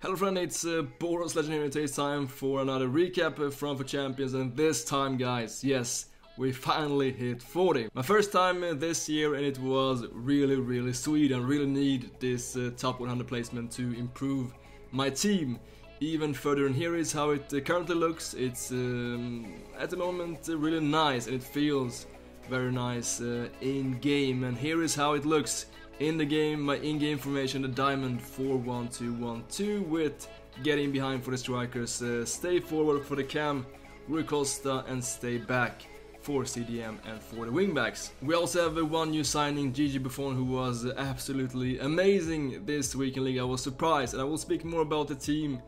Hello friend, it's BorasLegend here. It's time for another recap from For Champions, and this time guys, yes, we finally hit 40. My first time this year, and it was really sweet. I really need this top 100 placement to improve my team even further, and here is how it currently looks. It's at the moment really nice, and it feels very nice in game, and here is how it looks in the game. My in-game formation, the diamond 4-1-2-1-2 with getting behind for the strikers, stay forward for the cam, Rui Costa, and stay back for CDM and for the wingbacks. We also have one new signing, Gigi Buffon, who was absolutely amazing this week in League. I was surprised, and I will speak more about the team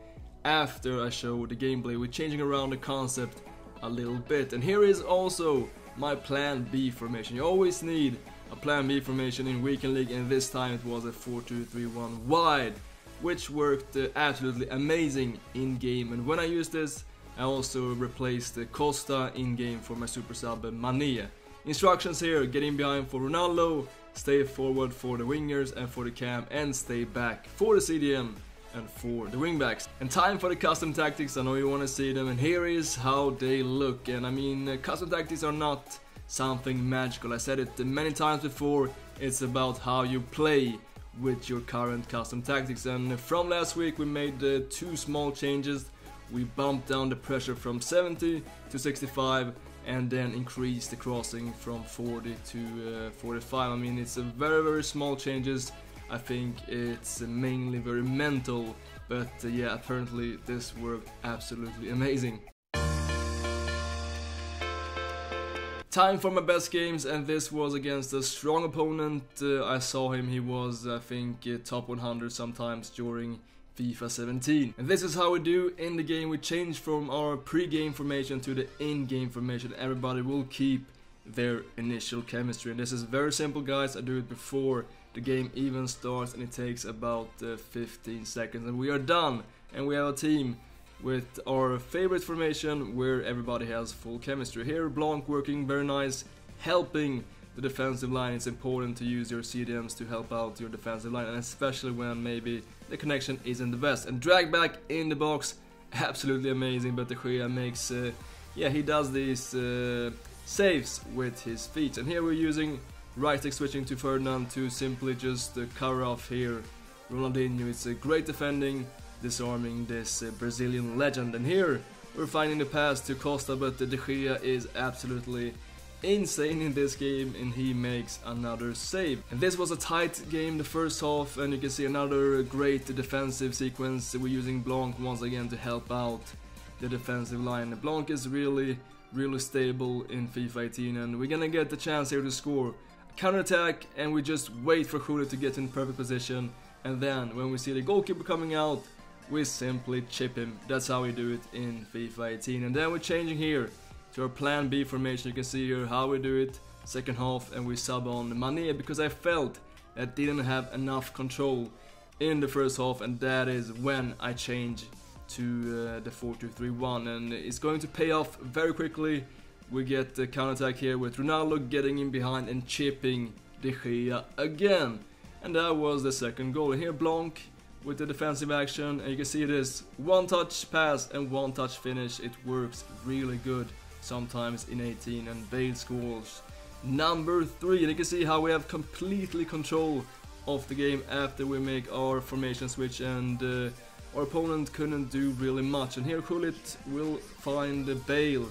after I show the gameplay. We're changing around the concept a little bit, and here is also my plan B formation. You always need a plan B formation in Weekend League, and this time it was a 4-2-3-1 wide, which worked absolutely amazing in game. And when I used this, I also replaced Costa in game for my super sub Mane. Instructions here: get in behind for Ronaldo, stay forward for the wingers and for the cam, and stay back for the CDM and for the wingbacks. And time for the custom tactics. I know you want to see them, and here is how they look. And I mean, custom tactics are not something magical. I said it many times before, it's about how you play with your current custom tactics. And from last week we made two small changes. We bumped down the pressure from 70 to 65 and then increased the crossing from 40 to 45. I mean, it's a very small changes. I think it's mainly very mental, but yeah, apparently this worked absolutely amazing. Time for my best games, and this was against a strong opponent. I saw him, he was I think top 100 sometimes during FIFA 17. And this is how we do in the game. We change from our pre-game formation to the in-game formation. Everybody will keep their initial chemistry, and this is very simple guys. I do it before the game even starts, and it takes about 15 seconds, and we are done. And we have a team with our favorite formation where everybody has full chemistry. Here Blanc working very nice, helping the defensive line. It's important to use your CDMs to help out your defensive line, and especially when maybe the connection isn't the best. And drag back in the box, absolutely amazing. But De Gea makes yeah, he does these saves with his feet. And here we're using right stick switching to Ferdinand to simply just cover off here Ronaldinho. It's a great defending, disarming this Brazilian legend. And here we're finding the pass to Costa, but De Gea is absolutely insane in this game, and he makes another save. And this was a tight game the first half, and you can see another great defensive sequence. We're using Blanc once again to help out the defensive line. Blanc is really stable in FIFA 18, and we're gonna get the chance here to score. Counter-attack, and we just wait for Julio to get in perfect position, and then when we see the goalkeeper coming out, we simply chip him. That's how we do it in FIFA 18. And then we're changing here to our plan B formation. You can see here how we do it second half, and we sub on Mane because I felt I didn't have enough control in the first half, and that is when I change to the 4-2-3-1, and it's going to pay off very quickly. We get the counter-attack here with Ronaldo getting in behind and chipping De Gea again, and that was the second goal. And here Blanc with the defensive action, and you can see this one touch pass and one touch finish. It works really good sometimes in 18, and Bale scores number 3. And you can see how we have completely control of the game after we make our formation switch, and our opponent couldn't do really much. And here Gullit will find Bale,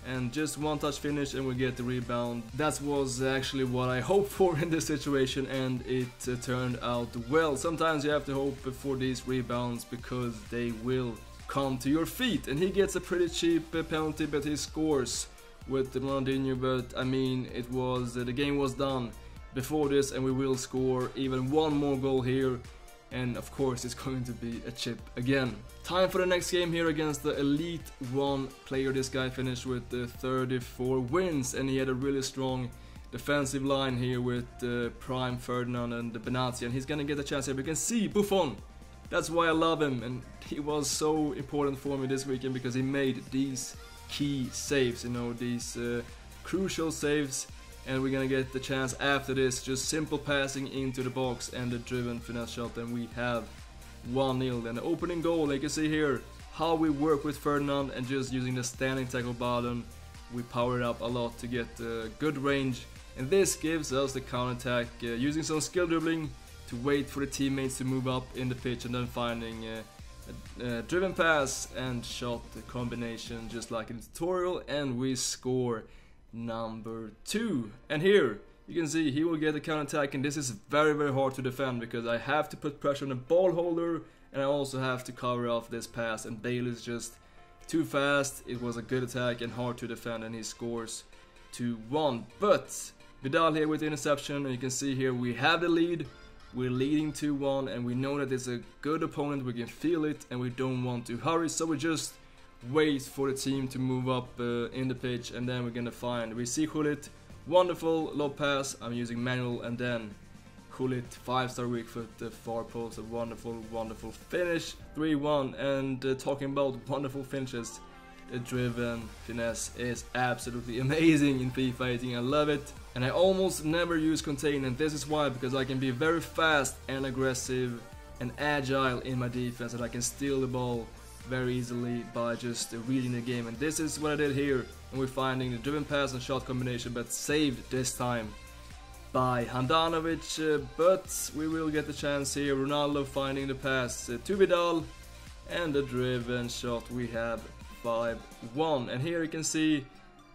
and just one touch finish and we get the rebound. That was actually what I hoped for in this situation, and it turned out well. Sometimes you have to hope for these rebounds because they will come to your feet. And he gets a pretty cheap penalty, but he scores with the Ronaldinho. But I mean, it was the game was done before this, and we will score even one more goal here. And of course it's going to be a chip again. Time for the next game here against the Elite 1 player. This guy finished with 34 wins, and he had a really strong defensive line here with Prime Ferdinand and Benazzi, and he's gonna get a chance here. We can see Buffon. That's why I love him, and he was so important for me this weekend because he made these key saves, you know, these crucial saves. And we're gonna get the chance after this, just simple passing into the box and the driven finesse shot, and we have 1-0. Then the opening goal, you can see here how we work with Ferdinand, and just using the standing tackle button, we power it up a lot to get good range. And this gives us the counter-attack using some skill dribbling to wait for the teammates to move up in the pitch, and then finding a driven pass and shot combination just like in the tutorial, and we score number 2. And here you can see he will get a counter-attack, and this is very hard to defend because I have to put pressure on the ball holder, and I also have to cover off this pass, and Bale is just too fast. It was a good attack and hard to defend, and he scores 2-1. But Vidal here with the interception, and you can see here we have the lead. We're leading 2-1, and we know that it's a good opponent, we can feel it, and we don't want to hurry, so we just wait for the team to move up in the pitch, and then we're gonna find, we see Gullit, wonderful low pass, I'm using manual, and then Gullit 5-star weak foot, the far post, a wonderful finish, 3-1, and talking about wonderful finishes, the driven finesse is absolutely amazing in FIFA 18, I love it. And I almost never use contain, and this is why, because I can be very fast and aggressive and agile in my defense, and I can steal the ball very easily by just reading the game. And this is what I did here, and we're finding the driven pass and shot combination, but saved this time by Handanovic, but we will get the chance here. Ronaldo finding the pass to Vidal, and the driven shot, we have 5-1. And here you can see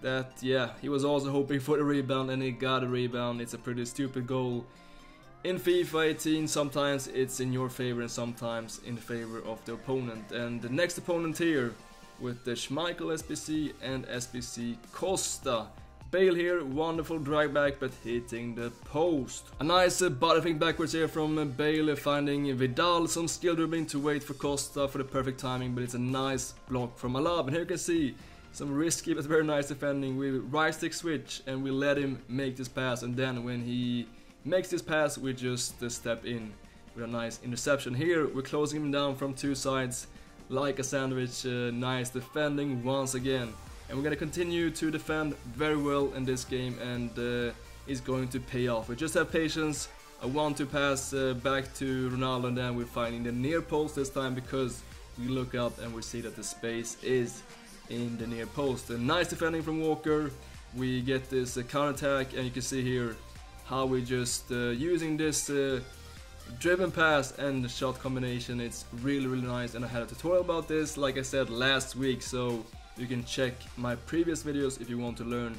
that, yeah, he was also hoping for the rebound, and he got a rebound. It's a pretty stupid goal. In FIFA 18, sometimes it's in your favor and sometimes in favor of the opponent. And the next opponent here, with the Schmeichel SBC and SBC Costa. Bale here, wonderful drag back, but hitting the post. A nice body thing backwards here from Bale, finding Vidal, some skill dribbling to wait for Costa for the perfect timing, but it's a nice block from Alab. And here you can see some risky but very nice defending. We right stick switch, and we let him make this pass, and then when he makes this pass, we just step in with a nice interception. Here we're closing him down from two sides like a sandwich. Nice defending once again, and we're gonna continue to defend very well in this game, and it's going to pay off. We just have patience. A 1-2 pass back to Ronaldo, and then we're finding the near post this time, because we look up and we see that the space is in the near post. A nice defending from Walker. We get this counter-attack, and you can see here how we just using this driven pass and shot combination. It's really nice, and I had a tutorial about this, like I said, last week, so you can check my previous videos if you want to learn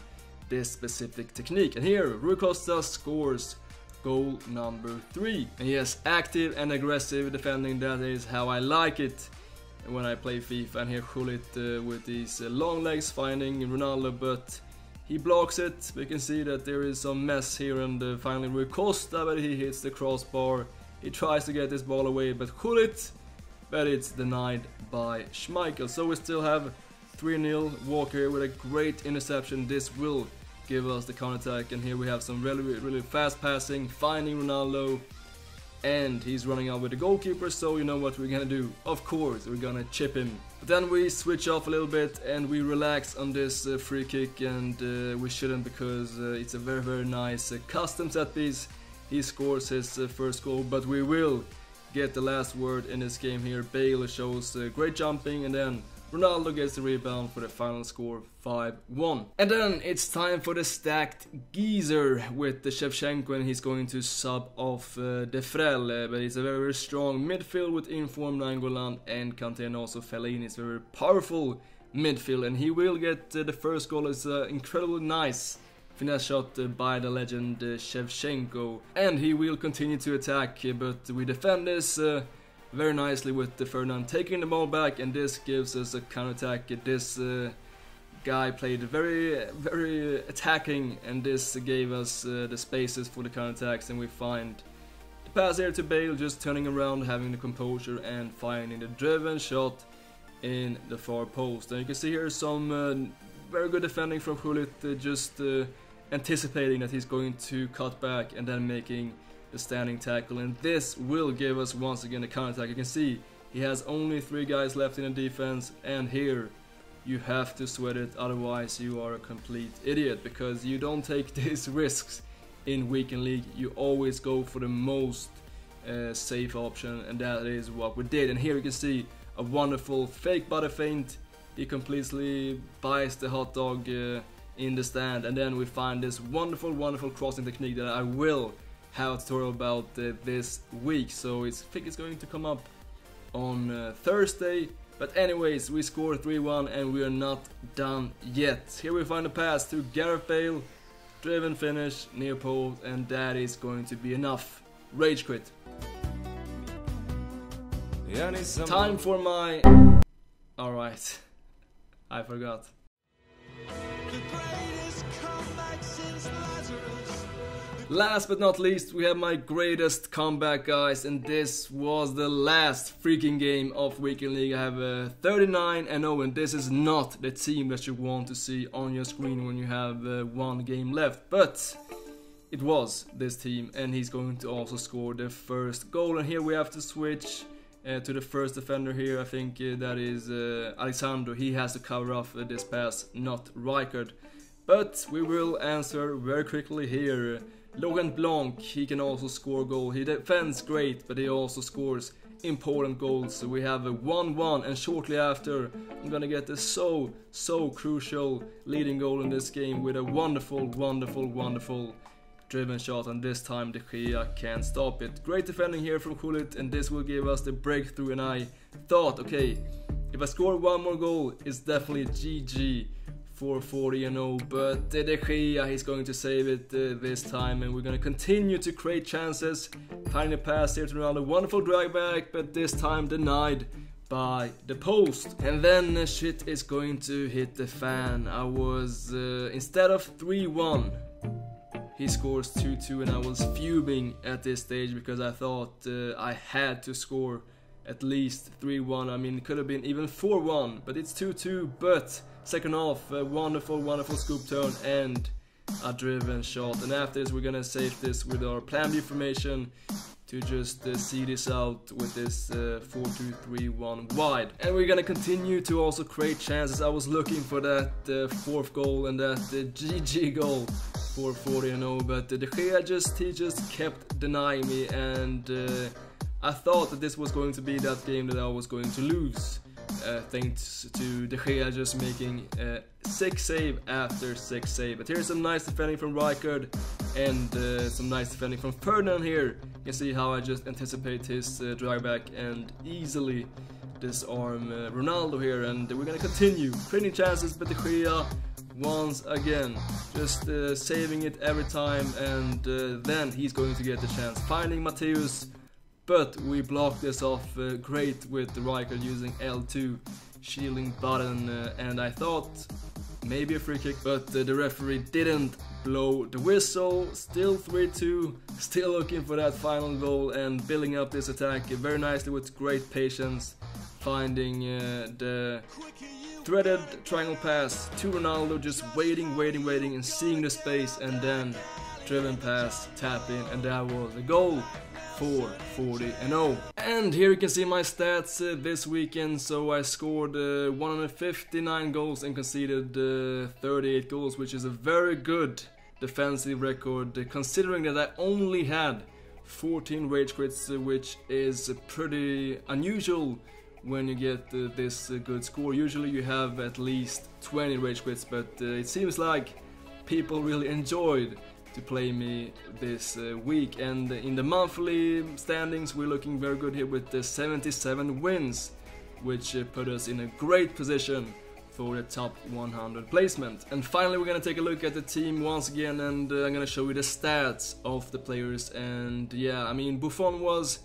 this specific technique. And here Rui Costa scores goal number 3. And yes, active and aggressive defending, that is how I like it when I play FIFA. And here Gullit with these long legs finding Ronaldo, but he blocks it. We can see that there is some mess here, and finally Rui Costa, but he hits the crossbar. He tries to get this ball away, but Gullit, but it's denied by Schmeichel. So we still have 3-0. Walker with a great interception. This will give us the counter-attack, and here we have some really fast passing, finding Ronaldo, and he's running out with the goalkeeper, so you know what we're gonna do. Of course, we're gonna chip him. But then we switch off a little bit, and we relax on this free kick, and we shouldn't, because it's a very nice custom set piece. He scores his first goal, but we will get the last word in this game here. Bale shows great jumping, and then Ronaldo gets the rebound for the final score, 5-1. And then it's time for the stacked geezer with the Shevchenko, and he's going to sub off De Frel, but it's a very strong midfield with informed Nainggolan and Kanté, and also Fellaini. It's a very powerful midfield, and he will get the first goal. It's incredibly nice finesse shot by the legend Shevchenko, and he will continue to attack, but we defend this very nicely with the Ferdinand taking the ball back, and this gives us a counter-attack. This guy played very attacking, and this gave us the spaces for the counter-attacks, and we find the pass here to Bale, just turning around, having the composure, and finding the driven shot in the far post. And you can see here some very good defending from Gullit, just anticipating that he's going to cut back and then making the standing tackle, and this will give us once again a counter-attack. You can see he has only 3 guys left in the defense, and here you have to sweat it, otherwise you are a complete idiot, because you don't take these risks in weekend league. You always go for the most safe option, and that is what we did. And here you can see a wonderful fake body feint. He completely bites the hot dog in the stand, and then we find this wonderful crossing technique that I will have a tutorial about this week. So I think it's going to come up on Thursday. But anyways, we score 3-1 and we are not done yet. Here we find a pass to Gareth Bale, driven finish, near post, and that is going to be enough. Rage quit. Time for my... Alright, I forgot. Last but not least, we have my greatest comeback, guys, and this was the last freaking game of Weekend League. I have 39-0, and this is not the team that you want to see on your screen when you have one game left, but it was this team, and he's going to also score the first goal. And here we have to switch to the first defender here. I think that is Alexander. He has to cover off this pass, not Rijkaard. But we will answer very quickly here. Laurent Blanc, he can also score goal. He defends great, but he also scores important goals. So we have a 1-1, and shortly after I'm gonna get the so crucial leading goal in this game with a wonderful driven shot, and this time De Gea can't stop it. Great defending here from Gullit, and this will give us the breakthrough. And I thought, okay, if I score one more goal, it's definitely GG for 40-0, but De Gea, he's going to save it this time, and we're going to continue to create chances. Finding a pass here to Ronaldo, wonderful drag back, but this time denied by the post. And then shit is going to hit the fan. I was, instead of 3-1, he scores 2-2, and I was fuming at this stage because I thought I had to score at least 3-1. I mean, it could have been even 4-1, but it's 2-2. But second half, a wonderful scoop turn and a driven shot. And after this, we're gonna save this with our plan B formation to just see this out with this 4-2-3-1 wide. And we're gonna continue to also create chances. I was looking for that fourth goal and that GG goal for 40-0, but De Gea just kept denying me, and I thought that this was going to be that game that I was going to lose, thanks to De Gea just making 6 save after 6 save. But here's some nice defending from Rijkaard and some nice defending from Ferdinand here. You can see how I just anticipate his drag back and easily disarm Ronaldo here. And we're gonna continue creating chances, but De Gea once again just saving it every time, and then he's going to get the chance, finding Matthäus. But we blocked this off great with Rijkaard using L2 shielding button, and I thought maybe a free kick, but the referee didn't blow the whistle. Still 3-2, still looking for that final goal and building up this attack very nicely with great patience, finding the threaded triangle pass to Ronaldo, just waiting and seeing the space, and then driven pass, tap in, and that was a goal for 40-0. And here you can see my stats this weekend. So I scored 159 goals and conceded 38 goals, which is a very good defensive record, considering that I only had 14 rage quits, which is pretty unusual when you get this good score. Usually you have at least 20 rage quits, but it seems like people really enjoyed to play me this week. And in the monthly standings, we're looking very good here with the 77 wins, which put us in a great position for the top 100 placement. And finally, we're gonna take a look at the team once again, and I'm gonna show you the stats of the players. And yeah, I mean, Buffon was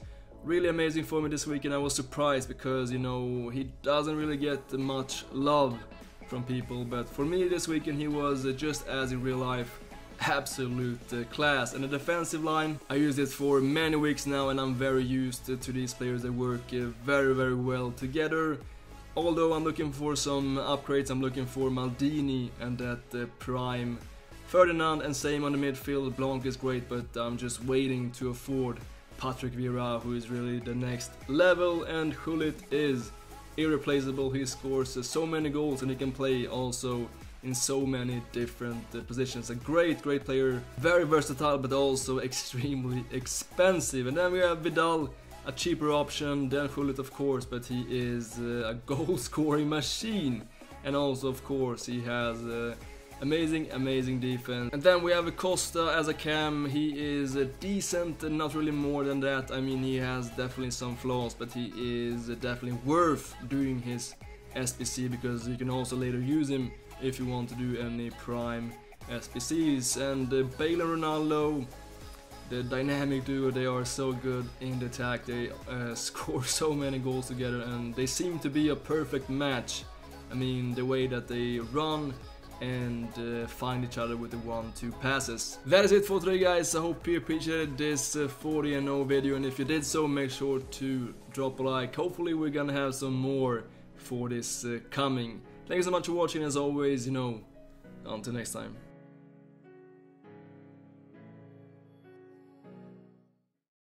really amazing for me this week, and I was surprised because, you know, he doesn't really get much love from people, but for me this weekend he was just as in real life, absolute class. And the defensive line, I used it for many weeks now, and I'm very used to these players. They work very well together. Although I'm looking for some upgrades, I'm looking for Maldini and that prime Ferdinand, and same on the midfield. Blanc is great, but I'm just waiting to afford Patrick Vieira, who is really the next level, and Gullit is irreplaceable. He scores so many goals, and he can play also in so many different positions. A great player, very versatile, but also extremely expensive. And then we have Vidal, a cheaper option than Gullit, of course, but he is a goal-scoring machine. And also, of course, he has amazing defense. And then we have Costa as a cam. He is decent, not really more than that. I mean, he has definitely some flaws, but he is definitely worth doing his SBC, because you can also later use him if you want to do any prime SBCs. And Bale and Ronaldo, the dynamic duo, they are so good in the attack. They score so many goals together, and they seem to be a perfect match. I mean, the way that they run and find each other with the 1-2 passes. That is it for today, guys. I hope you appreciated this 40-0 video, and if you did so, make sure to drop a like. Hopefully we're gonna have some more for this coming. Thank you so much for watching. As always, you know, until next time.